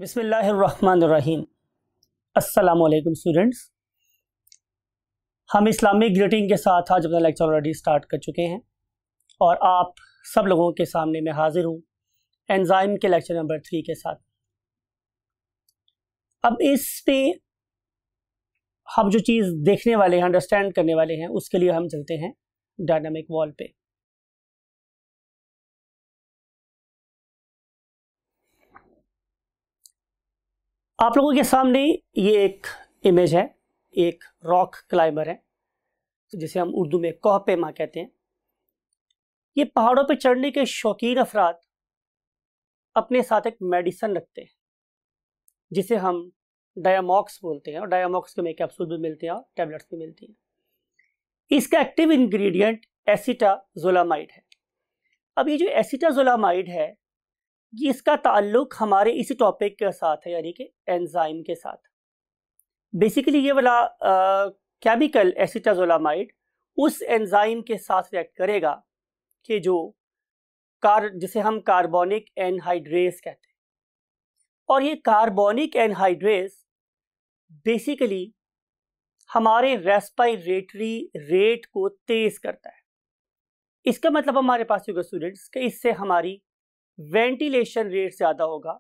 बिस्मिल्लाहिर्रहमानिर्रहीम। अस्सलामुअलैकुम स्टूडेंट्स, हम इस्लामिक ग्रीटिंग के साथ आज अपना लेक्चर ऑलरेडी स्टार्ट कर चुके हैं और आप सब लोगों के सामने मैं हाजिर हूँ एंजाइम के लेक्चर नंबर 3 के साथ। अब इस पे हम जो चीज़ देखने वाले हैं, अंडरस्टैंड करने वाले हैं, उसके लिए हम चलते हैं डायनामिक वॉल पे। आप लोगों के सामने ये एक इमेज है, एक रॉक क्लाइंबर है जिसे हम उर्दू में कोहपेमा कहते हैं। ये पहाड़ों पे चढ़ने के शौकीन अफराद अपने साथ एक मेडिसिन रखते हैं जिसे हम डायामॉक्स बोलते हैं, और डायामॉक्स के में कैप्सूल भी मिलते हैं और टैबलेट्स भी मिलती हैं। इसका एक्टिव इंग्रेडिएंट एसीटाजोलामाइड है। अब ये जो एसीटाजोलामाइड है ये इसका ताल्लुक हमारे इसी टॉपिक के साथ है, यानी कि एंजाइम के साथ। बेसिकली ये वाला केमिकल एसीटाजोलामाइड उस एंजाइम के साथ रिएक्ट करेगा कि जिसे हम कार्बोनिक एनहाइड्रेस कहते हैं, और ये कार्बोनिक एनहाइड्रेस बेसिकली हमारे रेस्पिरेटरी रेट को तेज करता है। इसका मतलब हमारे पास होगा स्टूडेंट्स कि इससे हमारी वेंटिलेशन रेट ज़्यादा होगा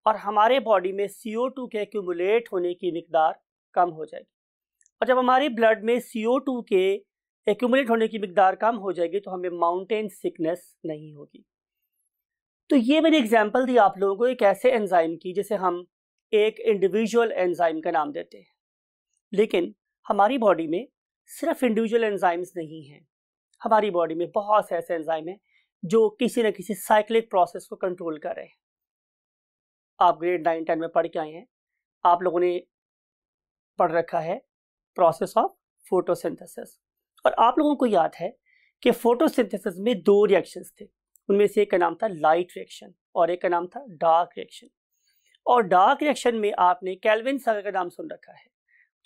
और हमारे बॉडी में CO2 के एक्यूमुलेट होने की मिकदार कम हो जाएगी। और जब हमारे ब्लड में CO2 के एक्यूमुलेट होने की मिकदार कम हो जाएगी तो हमें माउंटेन सिकनेस नहीं होगी। तो ये मैंने एग्जांपल दी आप लोगों को एक ऐसे एंजाइम की जिसे हम एक इंडिविजुअल एंजाइम का नाम देते हैं, लेकिन हमारी बॉडी में सिर्फ इंडिविजुअल एंजाइम्स नहीं हैं। हमारी बॉडी में बहुत से ऐसे एंजाइम हैं जो किसी न किसी साइक्लिक प्रोसेस को कंट्रोल कर रहे हैं। आप ग्रेड 9-10 में पढ़ के आए हैं, आप लोगों ने पढ़ रखा है प्रोसेस ऑफ फोटोसिंथेसिस, और आप लोगों को याद है कि फोटोसिंथेसिस में 2 रिएक्शंस थे। उनमें से एक का नाम था लाइट रिएक्शन और एक का नाम था डार्क रिएक्शन। और डार्क रिएक्शन में आपने केल्विन साइकिल का नाम सुन रखा है।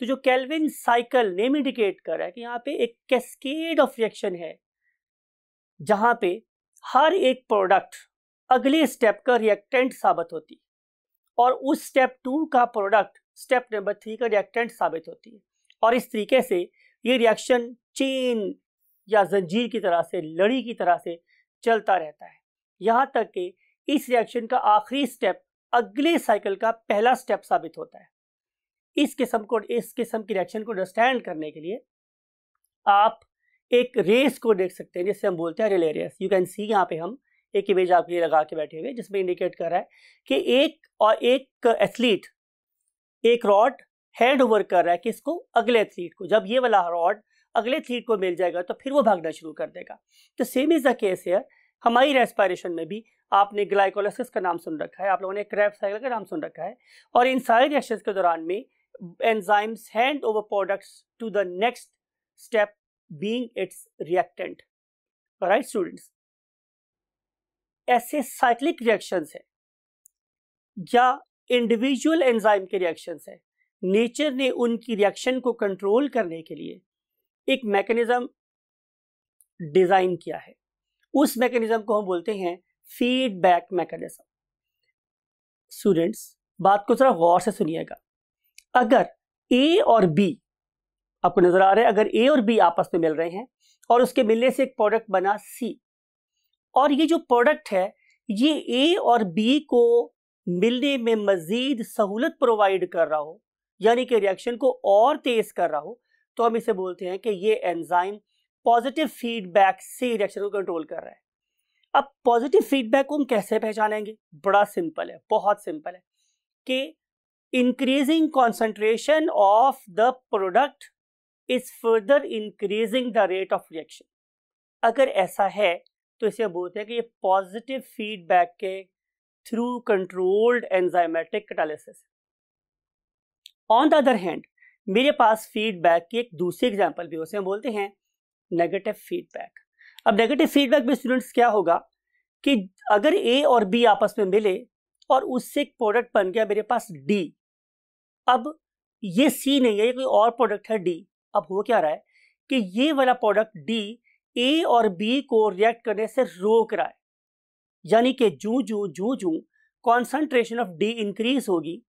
तो जो केल्विन साइकिल नेम इंडिकेट कर रहा है कि यहाँ पे एक कैस्केड ऑफ रिएक्शन है जहां पे हर एक प्रोडक्ट अगले स्टेप का रिएक्टेंट साबित होती है और उस स्टेप 2 का प्रोडक्ट स्टेप नंबर 3 का रिएक्टेंट साबित होती है। और इस तरीके से ये रिएक्शन चेन या जंजीर की तरह से, लड़ी की तरह से चलता रहता है, यहाँ तक कि इस रिएक्शन का आखिरी स्टेप अगले साइकिल का पहला स्टेप साबित होता है। इस किस्म की रिएक्शन को अंडरस्टैंड करने के लिए आप एक रेस को देख सकते हैं जिसे हम बोलते हैं relay race. You can see, यहाँ पे हम एक इमेज आपके लिए लगा के बैठे हुए जिसमें इंडिकेट कर रहा है कि एक एथलीट एक रॉड हैंड ओवर कर रहा है किसको, अगले एथलीट को। जब ये वाला रॉड अगले एथलीट को मिल जाएगा तो फिर वो भागना शुरू कर देगा। तो सेम इज द केस है हमारी रेस्पिरेशन में भी। आपने ग्लाइकोलाइसिस का नाम सुन रखा है, आप लोगों ने क्रेब्स साइकिल का नाम सुन रखा है, और इन सारे रिएक्शंस के दौरान में enzymes hand over products to the next step being its reactant, right students? ऐसे साइक्लिक रिएक्शंस है या इंडिविजुअल एंजाइम के रिएक्शंस है, नेचर ने उनकी रिएक्शन को कंट्रोल करने के लिए एक मैकेनिज्म डिजाइन किया है। उस मैकेनिज्म को हम बोलते हैं फीडबैक मैकेनिज्म। स्टूडेंट्स, बात को जरा गौर से सुनिएगा। अगर ए और बी, आपको नजर आ रहा है, अगर ए और बी आपस में मिल रहे हैं और उसके मिलने से एक प्रोडक्ट बना सी, और ये जो प्रोडक्ट है ये ए और बी को मिलने में मजीद सहूलत प्रोवाइड कर रहा हो, यानी कि रिएक्शन को और तेज कर रहा हो, तो हम इसे बोलते हैं कि ये एंजाइम पॉजिटिव फीडबैक से रिएक्शन को कंट्रोल कर रहा है। अब पॉजिटिव फीडबैक को हम कैसे पहचानेंगे? बड़ा सिंपल है, बहुत सिंपल है कि increasing concentration of the product is further increasing the rate of reaction। अगर ऐसा है तो इसे बोलते हैं कि ये पॉजिटिव फीडबैक के through controlled enzymatic catalysis. On the other hand मेरे पास फीडबैक की एक दूसरी एग्जांपल भी है, उसे हम बोलते हैं नेगेटिव फीडबैक। अब नेगेटिव फीडबैक में स्टूडेंट्स क्या होगा कि अगर ए और बी आपस में मिले और उससे एक प्रोडक्ट बन गया मेरे पास डी, अब ये सी नहीं है, ये कोई और प्रोडक्ट है डी। अब हो क्या रहा है कि ये वाला प्रोडक्ट डी ए और बी को रिएक्ट करने से रोक रहा है, यानी कि जू कॉन्सेंट्रेशन ऑफ डी इंक्रीज होगी,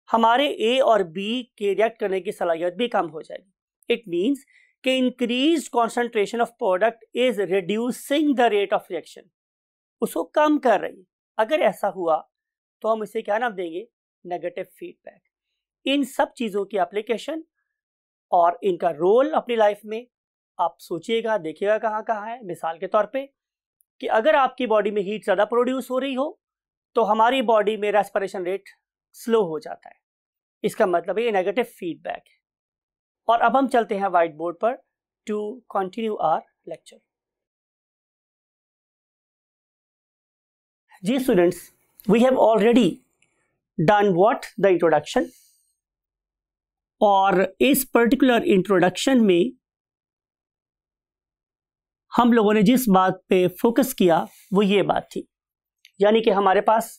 हमारे ए और बी के रिएक्ट करने की सलाहियत भी कम हो जाएगी। इट मीन्स कि increase concentration of product is reducing the rate of reaction, उसको कम कर रही है। अगर ऐसा हुआ तो हम इसे क्या नाम देंगे? Negative feedback. इन सब चीज़ों की एप्लीकेशन और इनका रोल अपनी लाइफ में आप सोचिएगा, देखिएगा कहाँ कहाँ है। मिसाल के तौर पे कि अगर आपकी बॉडी में हीट ज़्यादा प्रोड्यूस हो रही हो तो हमारी बॉडी में रेस्पिरेशन रेट स्लो हो जाता है, इसका मतलब ये नेगेटिव फीडबैक है। और अब हम चलते हैं व्हाइट बोर्ड पर टू कंटिन्यू आवर लेक्चर। जी students, we have already done what the introduction, और इस पर्टिकुलर इंट्रोडक्शन में हम लोगों ने जिस बात पे फोकस किया वो ये बात थी, यानी कि हमारे पास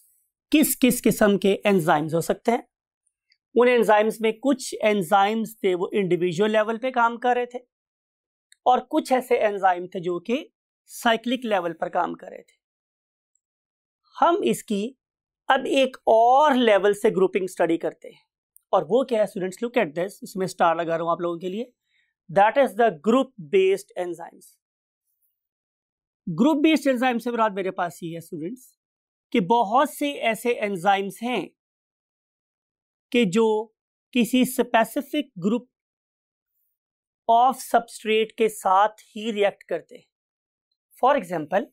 किस किस किस्म के एंजाइम्स हो सकते हैं। उन एंजाइम्स में कुछ एंजाइम्स थे वो इंडिविजुअल लेवल पे काम कर रहे थे, और कुछ ऐसे एंजाइम थे जो कि साइक्लिक लेवल पर काम कर रहे थे। हम इसकी अब एक और लेवल से ग्रुपिंग स्टडी करते हैं, और वो क्या है स्टूडेंट्स? लुक एट दिस, इसमें स्टार लगा रहा हूं आप लोगों के लिए। That is the group based enzymes. Group based enzyme से मुराद मेरे पास ये है स्टूडेंट्स कि बहुत से ऐसे एंजाइम्स हैं कि जो किसी स्पेसिफिक ग्रुप ऑफ सबस्ट्रेट के साथ ही रिएक्ट करते हैं। फॉर एग्जांपल,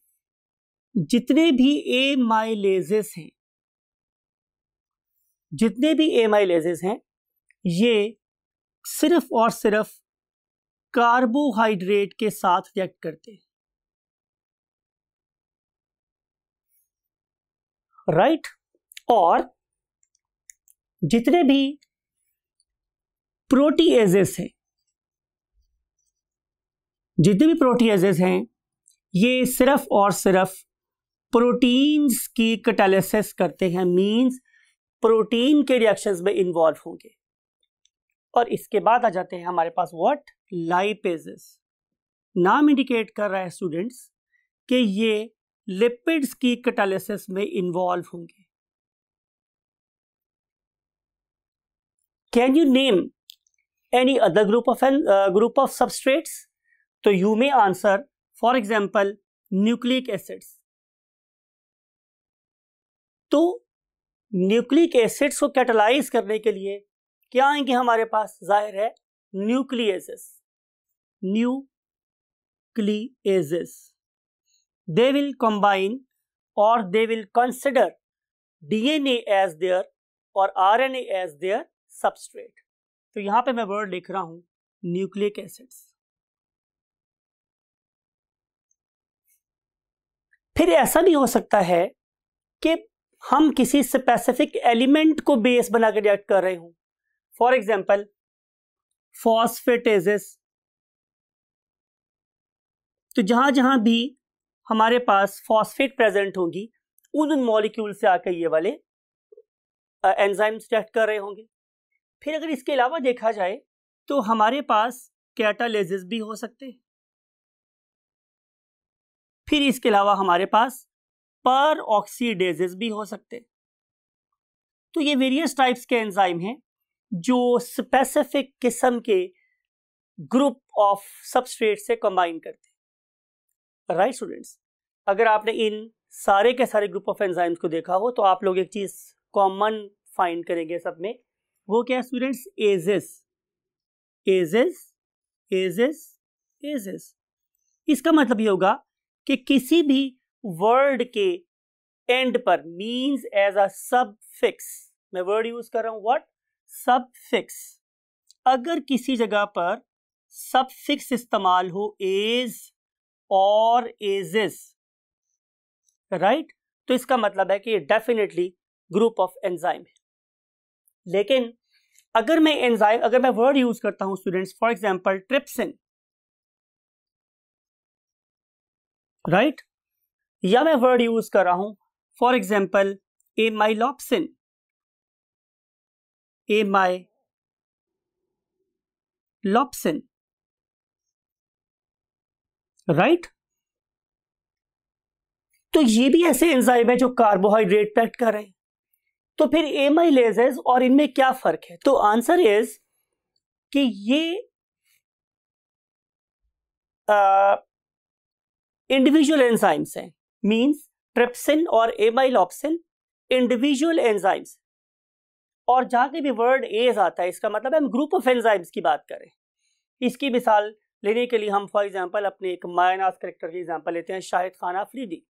जितने भी एमाइलेजेस हैं, ये सिर्फ और सिर्फ कार्बोहाइड्रेट के साथ रिएक्ट करते हैं, राइट? और जितने भी प्रोटीएजेस हैं, ये सिर्फ और सिर्फ प्रोटीन्स की कैटालिसिस करते हैं, मींस प्रोटीन के रिएक्शंस में इन्वॉल्व होंगे। और इसके बाद आ जाते हैं हमारे पास व्हाट? लाइपेजेस। नाम इंडिकेट कर रहा है स्टूडेंट्स कि ये लिपिड्स की कैटालिसिस में इन्वॉल्व होंगे। Can you name any other group of substrates? तो you may answer for example nucleic acids. तो न्यूक्लिक एसिड्स को कैटालाइज करने के लिए क्या आएंगे हमारे पास? जाहिर है न्यूक्लियेजेस। They will combine or they will consider DNA as their और RNA as their substrate। तो यहां पे मैं वर्ड लिख रहा हूं न्यूक्लिक एसिड्स। फिर ऐसा भी हो सकता है कि हम किसी स्पेसिफिक एलिमेंट को बेस बना के रिएक्ट कर रहे हूं। For example phosphatases. तो जहां जहां भी हमारे पास फॉस्फेट प्रेजेंट होगी, उन मॉलिक्यूल से आकर ये वाले एंजाइम्स रिएक्ट कर रहे होंगे। फिर अगर इसके अलावा देखा जाए तो हमारे पास कैटालेजेस भी हो सकते हैं। फिर इसके अलावा हमारे पास पर ऑक्सीडेजेस भी हो सकते हैं। तो ये वेरियस टाइप्स के एंजाइम हैं जो स्पेसिफिक किस्म के ग्रुप ऑफ सबस्ट्रेट से कंबाइन करते हैं, राइट स्टूडेंट्स? अगर आपने इन सारे के सारे ग्रुप ऑफ एंजाइम्स को देखा हो तो आप लोग एक चीज कॉमन फाइंड करेंगे सब में। वो क्या है स्टूडेंट्स? एजेस। इसका मतलब ये होगा कि किसी भी वर्ड के एंड पर मींस एज अ सबफिक्स, मैं वर्ड यूज कर रहा हूं व्हाट? सबफिक्स। अगर किसी जगह पर सबफिक्स इस्तेमाल हो, एज और एजेस, राइट, तो इसका मतलब है कि ये डेफिनेटली ग्रुप ऑफ एंजाइम है। लेकिन अगर मैं वर्ड यूज करता हूं students, for example trypsin, right, या मैं वर्ड यूज कर रहा हूं फॉर एग्जांपल एमाइलॉप्सिन, राइट, तो ये भी ऐसे एंजाइम है जो कार्बोहाइड्रेट पे एक्ट कर रहे हैं। तो फिर एमाइलेजेस और इनमें क्या फर्क है? तो आंसर इज कि ये इंडिविजुअल एंजाइम्स हैं, मींस ट्रिप्सिन और एमाइलॉप्सिन इंडिविजुअल एंजाइम्स। और जहां के भी वर्ड एज आता है इसका मतलब है हम ग्रुप ऑफ एंजाइम्स की बात करें। इसकी मिसाल लेने के लिए हम फॉर एग्जांपल अपने एक मायनास कैरेक्टर की एग्जांपल लेते हैं, शाहिद खान अफरीदी।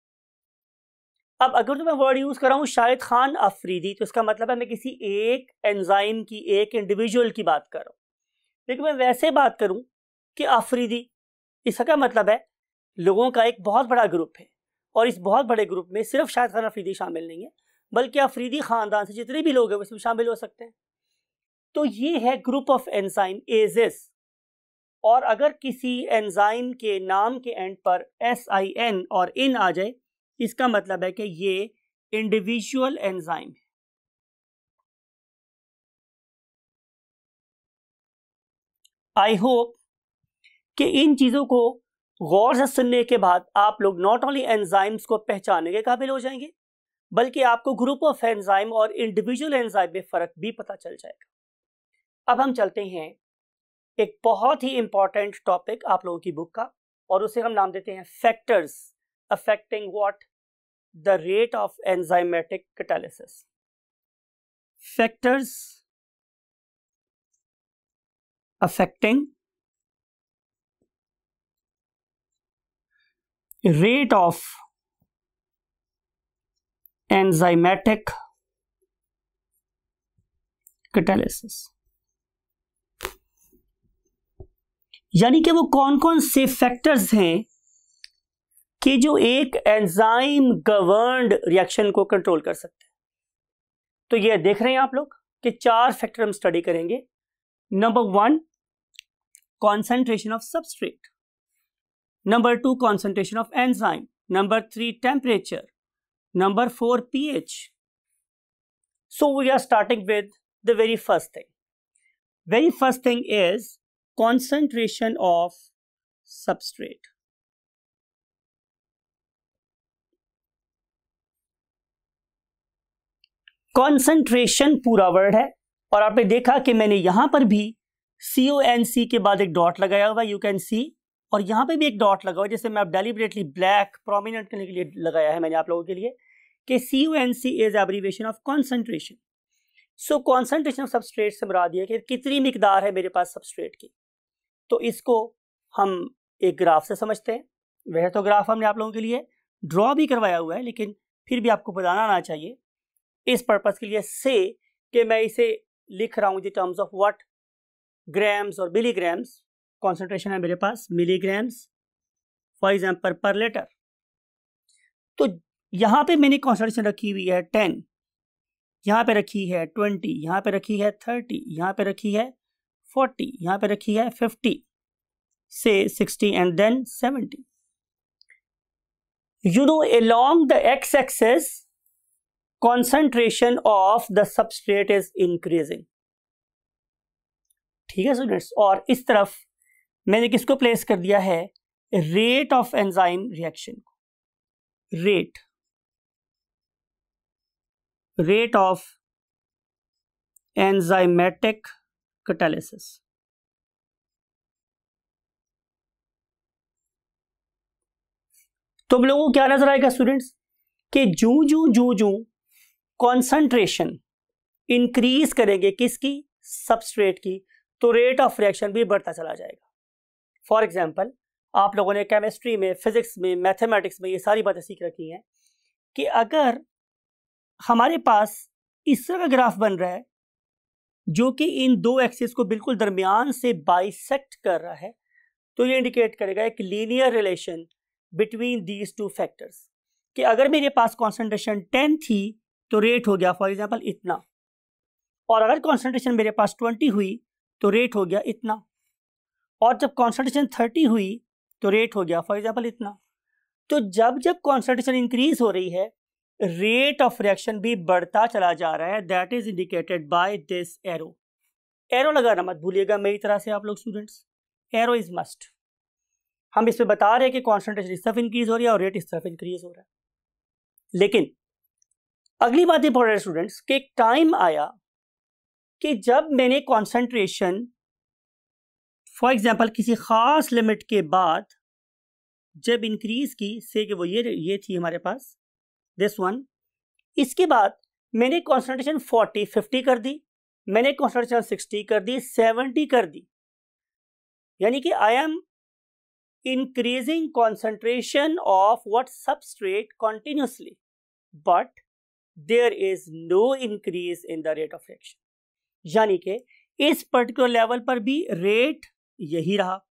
अब अगर तो मैं वर्ड यूज कर रहा हूं शाहिद खान अफरीदी, तो इसका मतलब है मैं किसी एक एंजाइम की, एक इंडिविजुअल की बात कर रहा हूं। लेकिन मैं वैसे बात करूं कि अफरीदी, इसका क्या मतलब है? लोगों का एक बहुत बड़ा ग्रुप है, और इस बहुत बड़े ग्रुप में सिर्फ शाहिद खान अफरीदी शामिल नहीं है, बल्कि अफरीदी खानदान से जितने भी लोग हैं उसमें शामिल हो सकते हैं। तो ये है ग्रुप ऑफ एंजाइम एजेस। और अगर किसी एंजाइम के नाम के एंड पर SIN और इन आ जाए, इसका मतलब है कि ये इंडिविजुअल एंजाइम है। आई होप कि इन चीजों को गौर से सुनने के बाद आप लोग नॉट ओनली एंजाइम्स को पहचानने के काबिल हो जाएंगे, बल्कि आपको ग्रुप ऑफ एंजाइम और इंडिविजुअल एंजाइम में फर्क भी पता चल जाएगा। अब हम चलते हैं एक बहुत ही इंपॉर्टेंट टॉपिक आप लोगों की बुक का, और उसे हम नाम देते हैं factors affecting what? The rate of enzymatic catalysis. Factors affecting rate of enzymatic catalysis, यानी कि वो कौन कौन से फैक्टर्स हैं कि जो एक एंजाइम गवर्न्ड रिएक्शन को कंट्रोल कर सकते हैं। तो ये देख रहे हैं आप लोग कि 4 फैक्टर हम स्टडी करेंगे। Number 1 concentration of substrate, Number 2 concentration of enzyme, Number 3 temperature, Number 4 pH. So we are starting with the very first thing. Very first thing is concentration of substrate. Concentration पूरा word है, और आपने देखा कि मैंने यहां पर भी CONC के बाद एक डॉट लगाया हुआ, यू कैन सी, और यहां पे भी एक डॉट लगा हुआ, जैसे मैं डेलिबरेटली ब्लैक प्रोमिनेंट करने के लिए लगाया है मैंने आप लोगों के लिए, कि CONC is abbreviation of concentration. So concentration of substrate से मुराद ये कि कितनी मिकदार है मेरे पास सबस्ट्रेट की। तो इसको हम एक ग्राफ से समझते हैं। वह तो ग्राफ हमने आप लोगों के लिए ड्रॉ भी करवाया हुआ है, लेकिन फिर भी आपको बताना आना चाहिए इस पर्पज के लिए से कि मैं इसे लिख रहा हूं in terms of what? Grams और मिलीग्राम्स। कॉन्सेंट्रेशन है मेरे पास मिलीग्राम्स फॉर एग्जाम्पल पर लीटर। तो यहां पे मैंने कॉन्सेंट्रेशन रखी हुई है 10, यहां पे रखी है 20, यहां पे रखी है 30, यहां पे रखी है 40, यहां पे रखी है 50 से 60 and then 70। you know along the x-axis concentration of the substrate is increasing। ठीक है स्टूडेंट्स, और इस तरफ मैंने किसको प्लेस कर दिया है? रेट ऑफ एंजाइम रिएक्शन को, रेट ऑफ एंजाइमेटिक कैटालिसिस। तो हम लोगों को क्या नजर आएगा स्टूडेंट्स कि जू कॉन्सेंट्रेशन इंक्रीज करेंगे किसकी? सबस्ट्रेट की, तो रेट ऑफ रिएक्शन भी बढ़ता चला जाएगा। फॉर एग्जाम्पल आप लोगों ने केमिस्ट्री में, फिजिक्स में, मैथमेटिक्स में ये सारी बातें सीख रखी हैं कि अगर हमारे पास इस तरह का ग्राफ बन रहा है जो कि इन दो एक्सिस को बिल्कुल दरमियान से बाइसेक्ट कर रहा है, तो ये इंडिकेट करेगा एक linear relation between these two factors, कि अगर मेरे पास कॉन्सेंट्रेशन 10 थी तो रेट हो गया फॉर एग्जाम्पल इतना, और अगर कॉन्सेंट्रेशन मेरे पास 20 हुई तो रेट हो गया इतना, और जब कॉन्सेंट्रेशन 30 हुई तो रेट हो गया फॉर एग्जाम्पल इतना। तो जब जब कॉन्सेंट्रेशन इंक्रीज हो रही है, रेट ऑफ रिएक्शन भी बढ़ता चला जा रहा है। That is indicated by this arrow. Arrow लगाना मत भूलिएगा मेरी तरह से आप लोग स्टूडेंट्स, एरो इज मस्ट। हम इसमें बता रहे हैं कि कॉन्सेंट्रेशन इस तरफ इंक्रीज हो रही है और रेट इस तरफ इंक्रीज हो रहा है, लेकिन अगली बात इंपॉर्टेंट है स्टूडेंट्स कि एक टाइम आया कि जब मैंने कॉन्सेंट्रेशन फॉर एग्जांपल किसी खास लिमिट के बाद जब इंक्रीज की, से कि वो ये थी हमारे पास दिस वन, इसके बाद मैंने कॉन्सेंट्रेशन 50 कर दी, मैंने कॉन्सेंट्रेशन 60 कर दी, 70 कर दी, यानी कि I am increasing concentration of what substrate continuously but there is no increase in the rate of reaction, यानी कि इस पर्टिकुलर लेवल पर भी रेट यही रहा,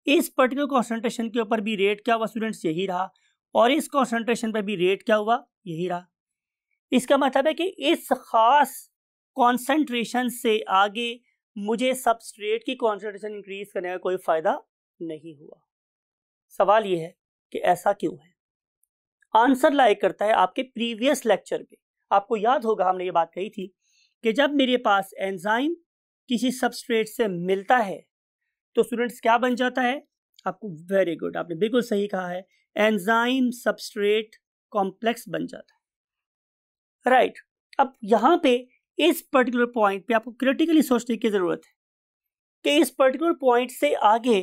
इस पर्टिकुलर कॉन्सेंट्रेशन के ऊपर भी रेट क्या हुआ स्टूडेंट्स, यही रहा, और इस कॉन्सेंट्रेशन पर भी रेट क्या हुआ, यही रहा। इसका मतलब है कि इस खास कॉन्सेंट्रेशन से आगे मुझे सबस्ट्रेट की कॉन्सेंट्रेशन इंक्रीज करने का कोई फायदा नहीं हुआ। सवाल यह है कि ऐसा क्यों है। आंसर लाइक करता है आपके प्रीवियस लेक्चर पे। आपको याद होगा हमने ये बात कही थी कि जब मेरे पास एंजाइम किसी सबस्ट्रेट से मिलता है तो स्टूडेंट्स क्या बन जाता है, आपको वेरी गुड, आपने बिल्कुल सही कहा है, एंजाइम सबस्ट्रेट कॉम्प्लेक्स बन जाता है, राइट। अब यहाँ पे इस पर्टिकुलर पॉइंट पे आपको क्रिटिकली सोचने की जरूरत है कि इस पर्टिकुलर पॉइंट से आगे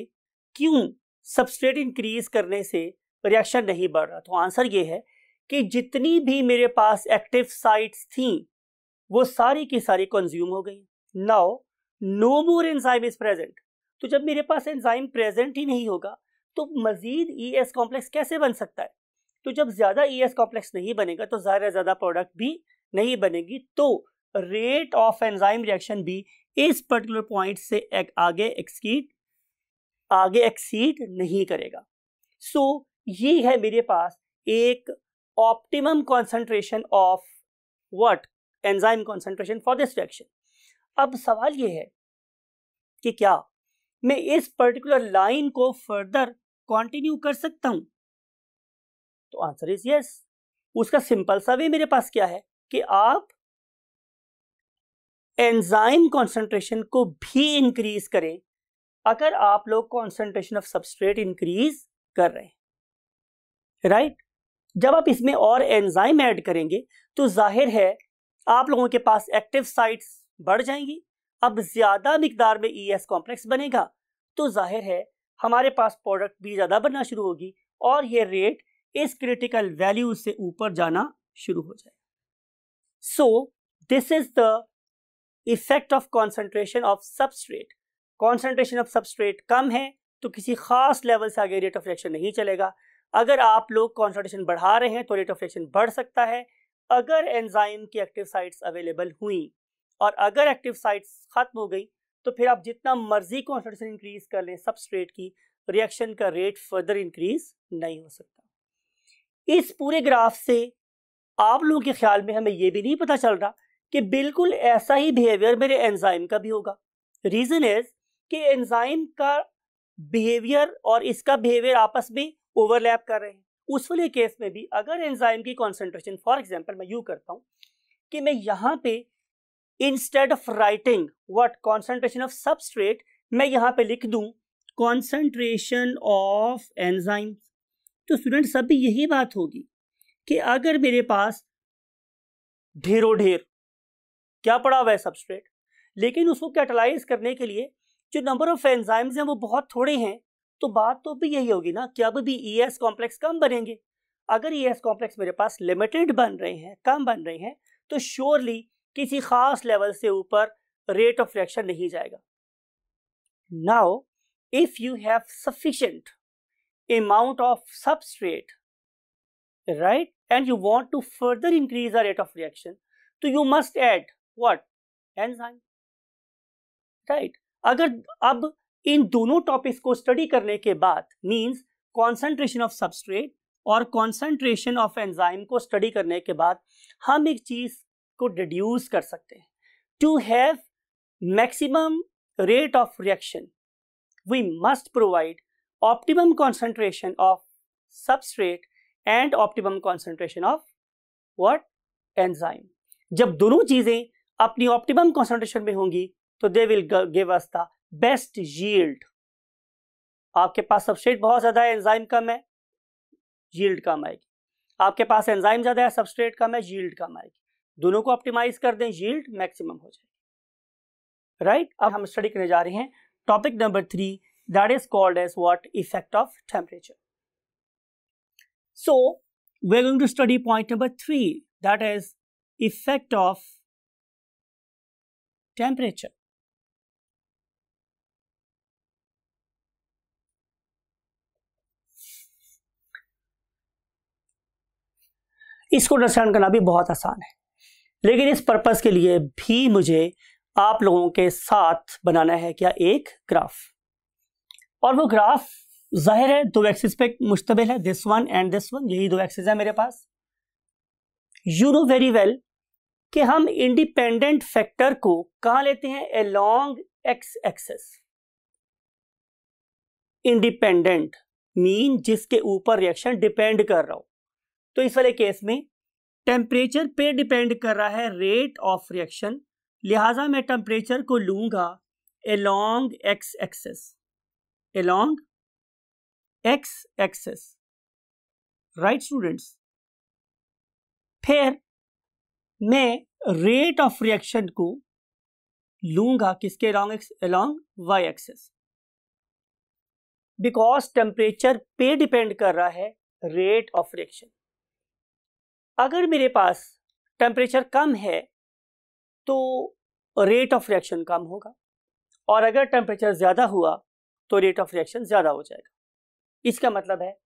क्यों सबस्ट्रेट इंक्रीज करने से रिएक्शन नहीं बढ़ रहा। तो आंसर ये है कि जितनी भी मेरे पास एक्टिव साइट्स थी वो सारी की सारी कंज्यूम हो गई। Now no more enzyme is present. तो जब मेरे पास एंजाइम प्रेजेंट ही नहीं होगा तो मजीद ईएस कॉम्प्लेक्स कैसे बन सकता है। तो जब ज्यादा ईएस कॉम्प्लेक्स नहीं बनेगा तो ज्यादा प्रोडक्ट भी नहीं बनेगी, तो रेट ऑफ एंजाइम रिएक्शन भी इस पर्टिकुलर पॉइंट से आगे एक्सीड नहीं करेगा। सो ये है मेरे पास एक optimum concentration of what, enzyme concentration for this reaction. अब सवाल ये है कि क्या मैं इस पर्टिकुलर लाइन को फर्दर कंटिन्यू कर सकता हूं। तो आंसर इज यस। उसका सिंपल सा वे मेरे पास क्या है कि आप एंजाइम कॉन्सेंट्रेशन को भी इंक्रीज करें अगर आप लोग कॉन्सेंट्रेशन ऑफ सबस्ट्रेट इंक्रीज कर रहे हैं, राइट। जब आप इसमें और एंजाइम ऐड करेंगे तो जाहिर है आप लोगों के पास एक्टिव साइट्स बढ़ जाएंगी। अब ज्यादा मिकदार में ईएस कॉम्प्लेक्स बनेगा तो जाहिर है हमारे पास प्रोडक्ट भी ज्यादा बनना शुरू होगी और ये रेट इस क्रिटिकल वैल्यू से ऊपर जाना शुरू हो जाएगा। So this is the effect of concentration of substrate. Concentration of substrate कम है तो किसी खास लेवल से आगे रेट ऑफ रिएक्शन नहीं चलेगा। अगर आप लोग कॉन्सेंट्रेशन बढ़ा रहे हैं तो रेट ऑफ रिएक्शन बढ़ सकता है अगर एंजाइम की एक्टिव साइट्स अवेलेबल हुई, और अगर एक्टिव साइट्स खत्म हो गई तो फिर आप जितना मर्जी कॉन्सेंट्रेशन इंक्रीज कर लें सबस्ट्रेट की, रिएक्शन का रेट फर्दर इंक्रीज नहीं हो सकता। इस पूरे ग्राफ से आप लोगों के ख्याल में हमें यह भी नहीं पता चल रहा कि बिल्कुल ऐसा ही बिहेवियर मेरे एंजाइम का भी होगा। रीजन इज कि एंजाइम का बिहेवियर और इसका बिहेवियर आपस में ओवरलैप कर रहे हैं। उस वाले केस में भी अगर एंजाइम की कॉन्सेंट्रेशन, फॉर एग्जांपल मैं यूं करता हूं कि मैं यहां पे instead of writing what concentration of substrate, मैं यहां पे लिख दूं कॉन्सेंट्रेशन ऑफ एंजाइम। तो स्टूडेंट्स अभी यही बात होगी कि अगर मेरे पास ढेरों ढेर क्या पड़ा हुआ है सबस्ट्रेट, लेकिन उसको कैटालाइज करने के लिए जो नंबर ऑफ एंजाइम्स हैं वो बहुत थोड़े हैं, तो बात तो भी यही होगी ना कि अब भी ईएस कॉम्प्लेक्स कम बनेंगे। अगर ईएस कॉम्प्लेक्स मेरे पास लिमिटेड बन रहे हैं, कम बन रहे हैं, तो श्योरली किसी खास लेवल से ऊपर रेट ऑफ रिएक्शन नहीं जाएगा। Now if you have sufficient amount of substrate, right, and you want to further increase the rate of reaction, so you must add what, enzyme, right। अगर अब इन दोनों topics को study करने के बाद, means concentration of substrate और concentration of enzyme को study करने के बाद हम एक चीज को डिड्यूस कर सकते हैं। To have maximum rate of reaction we must provide optimum concentration of substrate and optimum concentration of what, enzyme। जब दोनों चीजें अपनी optimum concentration में होंगी तो they will give us the best yield। आपके पास सबस्ट्रेट बहुत ज्यादा है, एंजाइम कम है, yield कम आएगी। आपके पास एंजाइम ज्यादा है, सबस्ट्रेट कम है, यील्ड कम आएगी। दोनों को ऑप्टिमाइज कर दें, यील्ड मैक्सिमम हो जाएगी, राइट। अब हम स्टडी करने जा रहे हैं topic number 3, that is called as what, effect of temperature. So we are going to study point number 3, that is effect of temperature. इसको अंडरस्टैंड करना भी बहुत आसान है, लेकिन इस पर्पस के लिए भी मुझे आप लोगों के साथ बनाना है क्या, एक ग्राफ। और वो ग्राफ जाहिर है 2 एक्सिस पे मुश्तमिल है, this one and this one, यही 2 एक्सिस है मेरे पास। यू नो वेरी वेल कि हम इंडिपेंडेंट फैक्टर को कहां लेते हैं, along X axis. Independent mean जिसके ऊपर रिएक्शन डिपेंड कर रहा हो। तो इस वाले केस में टेम्परेचर पे डिपेंड कर रहा है रेट ऑफ रिएक्शन, लिहाजा मैं टेम्परेचर को लूंगा along X axis, along X axis, right students. फिर मैं रेट ऑफ रिएक्शन को लूंगा किसके along, along Y axis, because temperature पे डिपेंड कर रहा है रेट ऑफ रिएक्शन। अगर मेरे पास टेम्परेचर कम है तो रेट ऑफ रिएक्शन कम होगा, और अगर टेम्परेचर ज्यादा हुआ तो रेट ऑफ रिएक्शन ज्यादा हो जाएगा। इसका मतलब है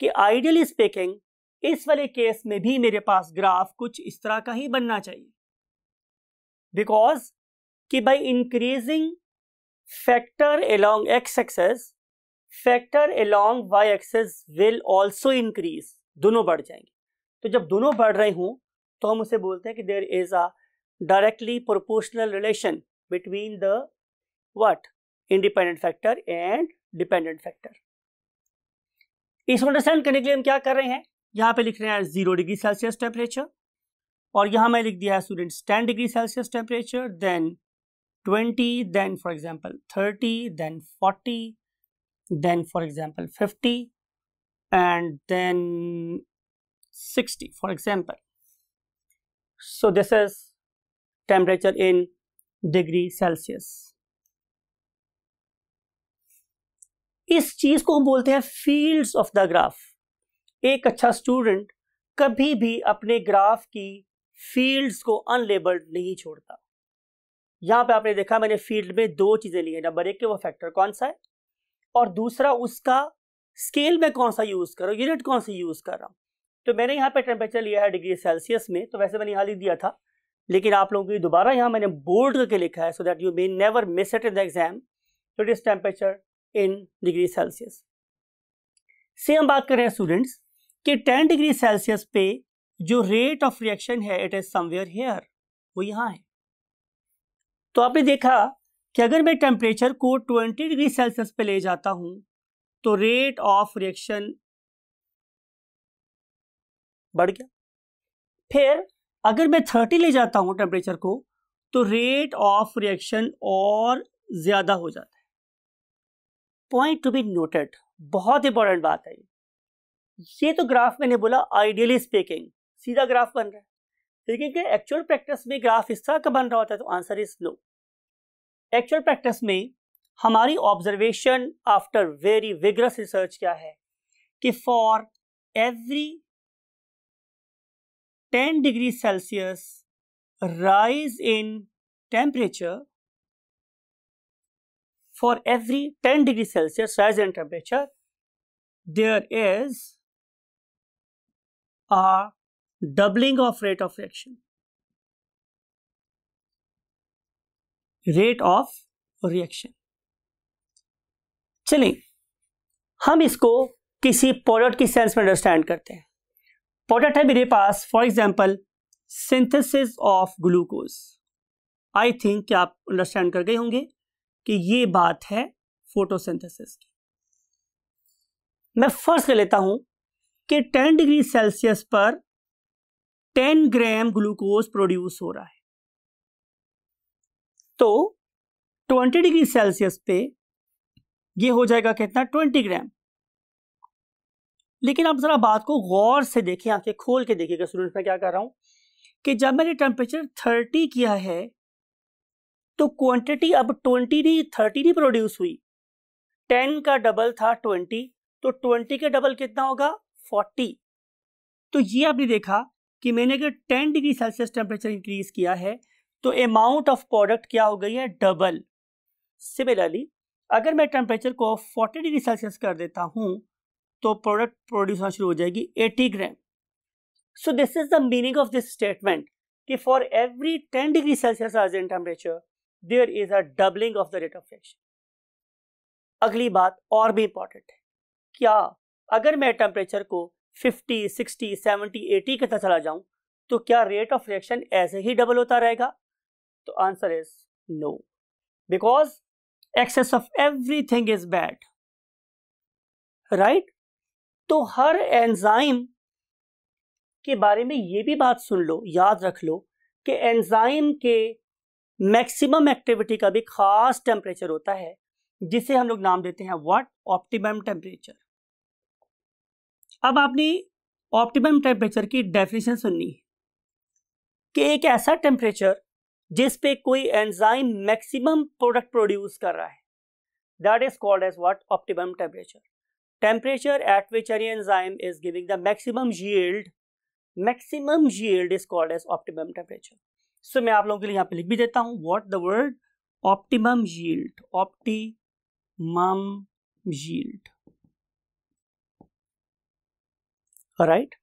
कि आइडियली स्पीकिंग इस वाले केस में भी मेरे पास ग्राफ कुछ इस तरह का ही बनना चाहिए, बिकॉज कि by increasing factor along X axis, factor along Y axis will also increase, दोनों बढ़ जाएंगे। तो जब दोनों बढ़ रहे हों तो हम उसे बोलते हैं कि there is a directly proportional relation between the what, independent factor and dependent factor. इसको अंडरस्टैंड करने के लिए हम क्या कर रहे हैं, यहां पे लिख रहे हैं 0 डिग्री सेल्सियस टेम्परेचर, और यहां मैं लिख दिया है students 10 degree Celsius temperature, then 20, then for example 30, then 40, then for example 50, and then 60 for example. So this is temperature in degree Celsius. इस चीज को हम बोलते हैं फील्ड्स ऑफ द ग्राफ। एक अच्छा स्टूडेंट कभी भी अपने ग्राफ की फील्ड्स को अनलेबल्ड नहीं छोड़ता। यहां पे आपने देखा मैंने फील्ड में 2 चीजें ली है, नंबर 1 के वो फैक्टर कौन सा है, और दूसरा उसका स्केल में कौन सा यूज कर रहा हूं, यूनिट कौन सी यूज कर रहा हूं। तो मैंने यहाँ पे टेम्परेचर लिया है डिग्री सेल्सियस में, तो वैसे मैंने यहाँ लिख दिया था, लेकिन आप लोगों को दोबारा यहाँ मैंने बोल्ड करके लिखा है so that you may never miss it in the exam. तो it is temperature in degree Celsius. से हम बात कर रहे हैं स्टूडेंट्स कि 10 डिग्री सेल्सियस पे जो रेट ऑफ रिएक्शन है इट इज समवेयर हियर, वो यहाँ है। तो आपने देखा कि अगर मैं टेम्परेचर को 20 डिग्री सेल्सियस पे ले जाता हूं तो रेट ऑफ रिएक्शन बढ़ गया। फिर अगर मैं 30 ले जाता हूं टेम्परेचर को तो रेट ऑफ रिएक्शन और ज्यादा हो जाता है। पॉइंट टू बी नोटेड, बहुत इंपॉर्टेंट बात है ये तो ग्राफ मैंने बोला आइडियली स्पीकिंग सीधा ग्राफ बन रहा है, लेकिन एक्चुअल प्रैक्टिस में ग्राफ इस तरह का बन रहा होता है, तो answer is no. Actual practice में हमारी observation after very vigorous research क्या है कि for every 10 degree Celsius rise in temperature, for every 10 degree Celsius rise in temperature there is a doubling of rate of reaction, rate of reaction। चलिए हम इसको किसी product की sense में understand करते हैं। प्रोडक्ट है मेरे पास for example synthesis of glucose. I think कि आप अंडरस्टैंड कर गए होंगे कि ये बात है फोटोसिंथेसिस की। मैं फर्स्ट कर लेता हूं कि 10 डिग्री सेल्सियस पर 10 ग्राम ग्लूकोज प्रोड्यूस हो रहा है, तो 20 डिग्री सेल्सियस पे ये हो जाएगा कितना, 20 ग्राम। लेकिन आप जरा बात को गौर से देखिए, आंखें खोल के देखिएगा स्टूडेंट्स, मैं क्या कर रहा हूं कि जब मैंने टेम्परेचर 30 किया है तो क्वांटिटी अब 20 नहीं 30 नहीं प्रोड्यूस हुई, 10 का डबल था 20, तो 20 के डबल कितना होगा 40। तो ये आपने देखा कि मैंने अगर 10 डिग्री सेल्सियस टेम्परेचर इंक्रीज किया है तो अमाउंट ऑफ प्रोडक्ट क्या हो गई है, डबल। सिमिलरली अगर मैं टेम्परेचर को 40 डिग्री सेल्सियस कर देता हूं तो प्रोडक्ट प्रोड्यूस होना शुरू हो जाएगी 80 gram. So this is the meaning of this statement कि for every 10 degree Celsius rise in temperature there is a doubling of the rate of reaction. अगली बात और भी इंपॉर्टेंट है, क्या अगर मैं टेम्परेचर को 50, 60, 70, 80 के तक चला जाऊं तो क्या रेट ऑफ रिएक्शन ऐसे ही डबल होता रहेगा? तो answer is no, because excess of everything is bad, right. तो हर एंजाइम के बारे में ये भी बात सुन लो, याद रख लो कि एंजाइम के मैक्सिमम एक्टिविटी का भी खास टेम्परेचर होता है जिसे हम लोग नाम देते हैं व्हाट, ऑप्टिमम टेम्परेचर। अब आपने ऑप्टिमम टेम्परेचर की डेफिनेशन सुननी है कि एक ऐसा टेम्परेचर जिस पे कोई एंजाइम मैक्सिमम प्रोडक्ट प्रोड्यूस कर रहा है, that is called as what, optimum temperature. Temperature at which any enzyme is giving the maximum yield is called as optimum temperature. So मैं आप लोगों के लिए यहाँ पे लिख भी देता हूं what the word optimum yield, optimum yield, right.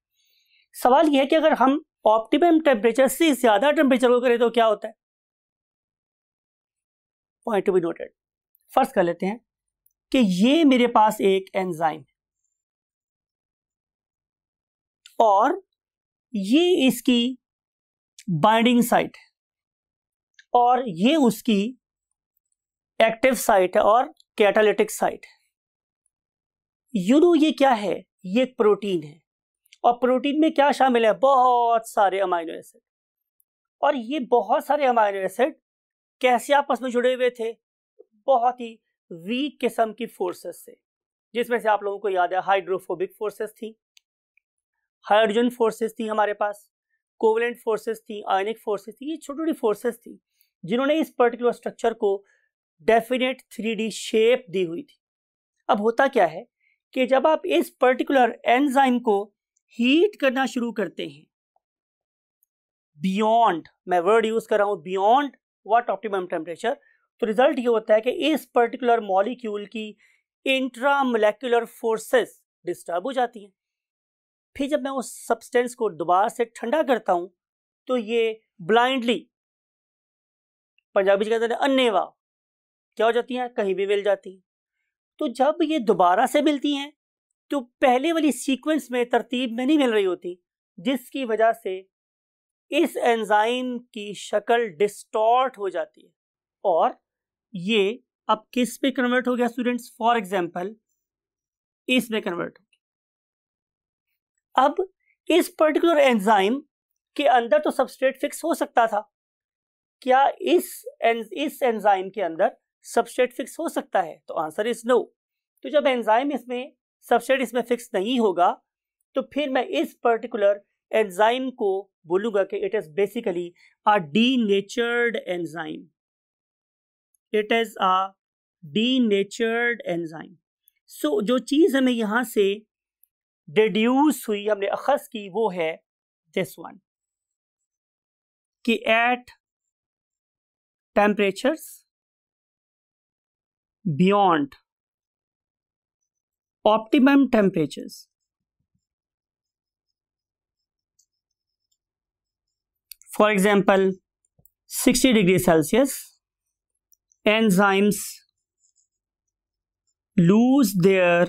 सवाल यह है कि अगर हम ऑप्टिमम टेम्परेचर से ज्यादा टेम्परेचर को करें तो क्या होता है? Point to be noted. फर्ज कर लेते हैं कि ये मेरे पास एक एंजाइम है और ये इसकी बाइंडिंग साइट है और ये उसकी एक्टिव साइट है और कैटालिटिक साइट है। यू नो ये क्या है? ये एक प्रोटीन है और प्रोटीन में क्या शामिल है? बहुत सारे अमाइनो एसिड। और ये बहुत सारे अमाइनो एसिड कैसे आपस में जुड़े हुए थे? बहुत ही वीक किस्म की फोर्सेस से, जिसमें से आप लोगों को याद है हाइड्रोफोबिक फोर्सेस थी, हाइड्रोजन फोर्सेस थी, हमारे पास कोवेलेंट फोर्सेस थी, आयनिक फोर्सेस थी। ये छोटी छोटी फोर्सेस थी जिन्होंने इस पर्टिकुलर स्ट्रक्चर को डेफिनेट 3D शेप दी हुई थी। अब होता क्या है कि जब आप इस पर्टिकुलर एंजाइम को हीट करना शुरू करते हैं बियॉन्ड, मैं वर्ड यूज कर रहा हूं बियॉन्ड व्हाट, ऑप्टिमम टेम्परेचर, तो रिजल्ट ये होता है कि इस पर्टिकुलर मॉलिक्यूल की इंट्रामोलेक्युलर फोर्सेस डिस्टर्ब हो जाती हैं। फिर जब मैं उस सब्सटेंस को दोबारा से ठंडा करता हूं तो ये ब्लाइंडली, पंजाबी कहते हैं अन्नेवा, क्या हो जाती हैं? कहीं भी मिल जाती हैं। तो जब ये दोबारा से मिलती हैं तो पहले वाली सीक्वेंस में तरतीब में नहीं मिल रही होती, जिसकी वजह से इस एंजाइम की शक्ल डिस्टॉर्ट हो जाती है और ये अब किस पे कन्वर्ट हो गया स्टूडेंट्स? फॉर एग्जांपल इसमें कन्वर्ट हो गया। अब इस पर्टिकुलर एंजाइम के अंदर तो सबस्ट्रेट फिक्स हो सकता था, क्या इस एंजाइम के अंदर सबस्ट्रेट फिक्स हो सकता है? तो आंसर इज नो। तो जब एंजाइम इसमें सबस्ट्रेट इसमें फिक्स नहीं होगा तो फिर मैं इस पर्टिकुलर एंजाइम को बोलूंगा कि it is basically a denatured enzyme, it is a denatured enzyme. So जो चीज हमें यहां से डिड्यूस हुई, हमने अखज की, वो है दिस वन कि at temperatures beyond optimum temperatures, for example 60 degrees Celsius, enzymes lose their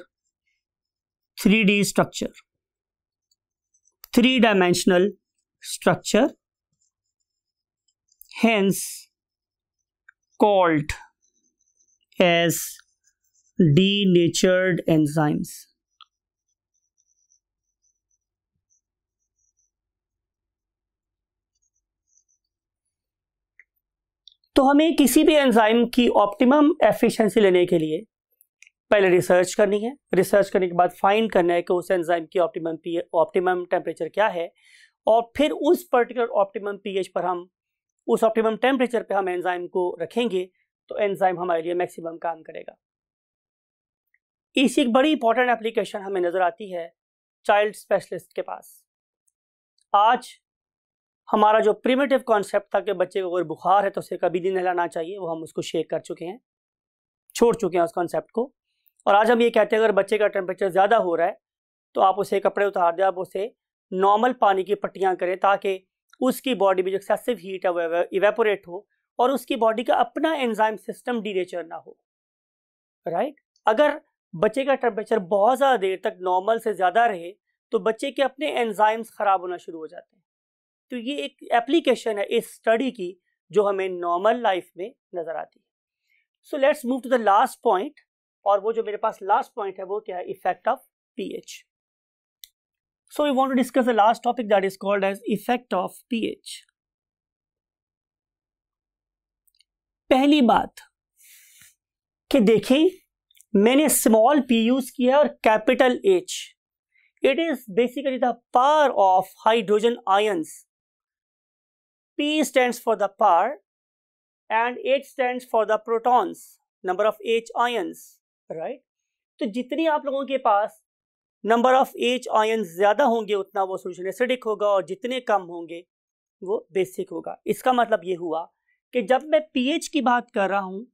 3D structure, three-dimensional structure, hence called as denatured enzymes. तो हमें किसी भी एंजाइम की ऑप्टिमम एफिशिएंसी लेने के लिए पहले रिसर्च करनी है, रिसर्च करने के बाद फाइंड करना है कि उस एंजाइम की ऑप्टिमम टेम्परेचर क्या है, और फिर उस पर्टिकुलर ऑप्टिमम पीएच पर हम, उस ऑप्टिमम टेम्परेचर पे हम एंजाइम को रखेंगे तो एंजाइम हमारे लिए मैक्सिमम काम करेगा। इसी एक बड़ी इंपॉर्टेंट एप्लीकेशन हमें नजर आती है चाइल्ड स्पेशलिस्ट के पास। आज हमारा जो प्रिमिटिव कॉन्सेप्ट था कि बच्चे को अगर बुखार है तो उसे कभी नहीं नहलाना चाहिए, वो हम उसको शेक कर चुके हैं, छोड़ चुके हैं उस कॉन्सेप्ट को। और आज हम ये कहते हैं अगर बच्चे का टेम्परेचर ज़्यादा हो रहा है तो आप उसे कपड़े उतार दें, आप उसे नॉर्मल पानी की पट्टियाँ करें ताकि उसकी बॉडी में जो एक्सेसिव हीट है वो इवेपोरेट हो और उसकी बॉडी का अपना एंजाइम सिस्टम डीनेचर ना हो, राइट। अगर बच्चे का टेम्परेचर बहुत ज़्यादा देर तक नॉर्मल से ज़्यादा रहे तो बच्चे के अपने एंजाइम्स ख़राब होना शुरू हो जाते हैं। तो ये एक एप्लीकेशन है इस स्टडी की जो हमें नॉर्मल लाइफ में नज़र आती है। So let's move to the last point, और वो जो मेरे पास लास्ट पॉइंट है वो क्या है, effect of pH. So we want to discuss the last topic that is called as effect of pH. पहली बात कि देखें, मैंने स्मॉल पी यूज किया और capital H. It is basically the power of hydrogen ions. P stands for the power and H stands for the protons, number of H ions, right? तो जितनी आप लोगों के पास नंबर ऑफ H ions ज़्यादा होंगे उतना वो सोल्यूशन एसिडिक होगा, और जितने कम होंगे वो बेसिक होगा। इसका मतलब ये हुआ कि जब मैं pH की बात कर रहा हूँ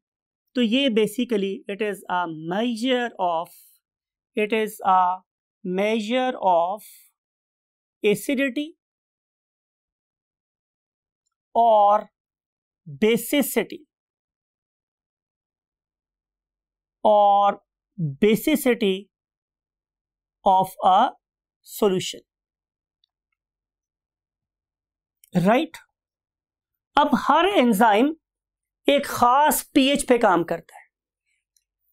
तो ये basically it is a measure of acidity और basicity of a solution, right. अब हर एंजाइम एक खास पीएच पे काम करता है।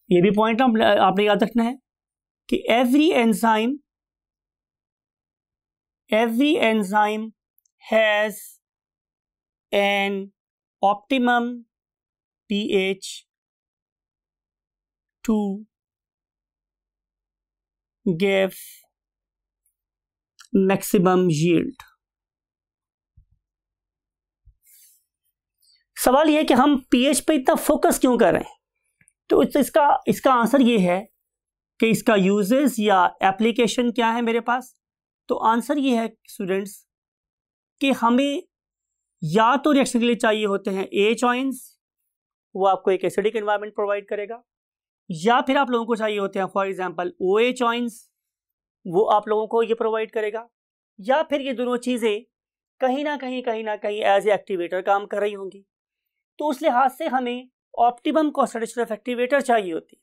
ये भी पॉइंट आपने याद रखना है कि every enzyme has an optimum pH to give maximum yield। सवाल यह है कि हम pH पे इतना फोकस क्यों कर रहे हैं, तो इसका आंसर ये है कि इसका यूजेस या एप्लीकेशन क्या है मेरे पास। तो आंसर ये है स्टूडेंट्स कि हमें या तो रिएक्शन के लिए चाहिए होते हैं H आयंस, वो आपको एक एसिडिक एनवायरनमेंट प्रोवाइड करेगा, या फिर आप लोगों को चाहिए होते हैं फॉर एग्जांपल OH आयंस, वो आप लोगों को ये प्रोवाइड करेगा, या फिर ये दोनों चीज़ें कहीं ना कहीं एज ए एक्टिवेटर काम कर रही होंगी। तो उस लिहाज से हमें ऑप्टिमम कॉन्सेंट्रेशन ऑफ एक्टिवेटर चाहिए होती।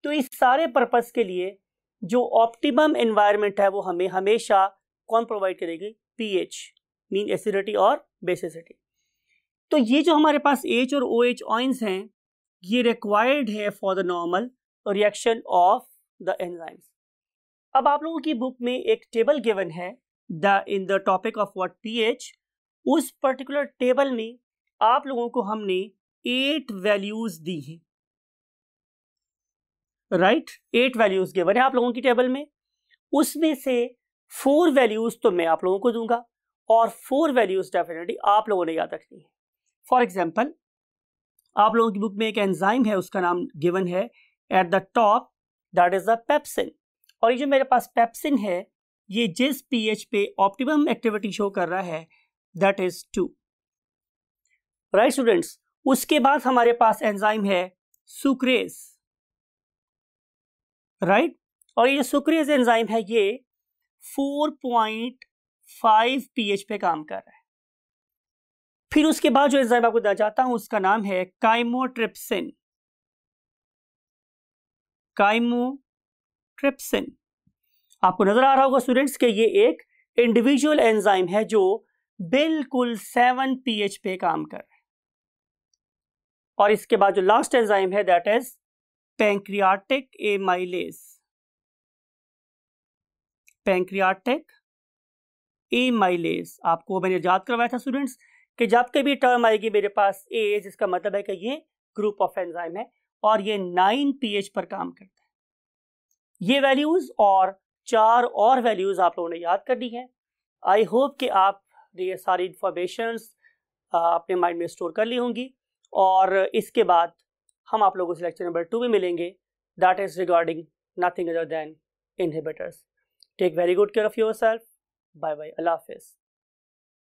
तो इस सारे पर्पस के लिए जो ऑप्टिमम एनवायरनमेंट है वो हमें हमेशा कौन प्रोवाइड करेगी, पीएच, मीन एसिडिटी और बेसिसिटी। तो ये जो हमारे पास H और OH आयंस हैं ये रिक्वायर्ड है for the normal reaction of the enzymes. अब आप लोगों की बुक में एक टेबल गिवन है in the topic of what pH. उस पर्टिकुलर टेबल में आप लोगों को हमने 8 वैल्यूज दी हैं, राइट। 8 वैल्यूज गिवन है आप लोगों की टेबल में, उसमें से 4 वैल्यूज तो मैं आप लोगों को दूंगा और 4 वैल्यूज डेफिनेटली आप लोगों ने याद रखनी है। फॉर एग्जाम्पल आप लोगों की बुक में एक एंजाइम है, उसका नाम गिवन है at the top, that is the pepsin. और ये जो मेरे पास पेप्सिन है ये जिस पीएच पे ऑप्टिमम एक्टिविटी शो कर रहा है दैट इज 2, राइट स्टूडेंट्स। उसके बाद हमारे पास एंजाइम है सुक्रेज, राइट। और ये सुक्रेज एंजाइम है ये 4.5 पीएच पे काम कर रहा है। फिर उसके बाद जो एंजाइम आपको बताना चाहता हूं उसका नाम है काइमोट्रिप्सिन। आपको नजर आ रहा होगा स्टूडेंट्स कि ये एक इंडिविजुअल एंजाइम है जो बिल्कुल 7 पीएच पे काम कर रहा है। और इसके बाद जो लास्ट एंजाइम है दैट इज पैंक्रियाटिक एमाइलेज। आपको मैंने याद करवाया था स्टूडेंट्स कि जब कभी टर्म आएगी मेरे पास ए, जिसका मतलब है कि ये ग्रुप ऑफ एंजाइम है और ये 9 पीएच पर काम करता है। ये वैल्यूज़ और 4 और वैल्यूज़ आप लोगों ने याद करनी है। आई होप कि आप ये सारी इंफॉर्मेशंस अपने माइंड में स्टोर कर ली होंगी, और इसके बाद हम आप लोगों से लेक्चर नंबर 2 में मिलेंगे, that is regarding nothing other than inhibitors. Take very good care of yourself. Bye bye, अल्लाह हाफिज़।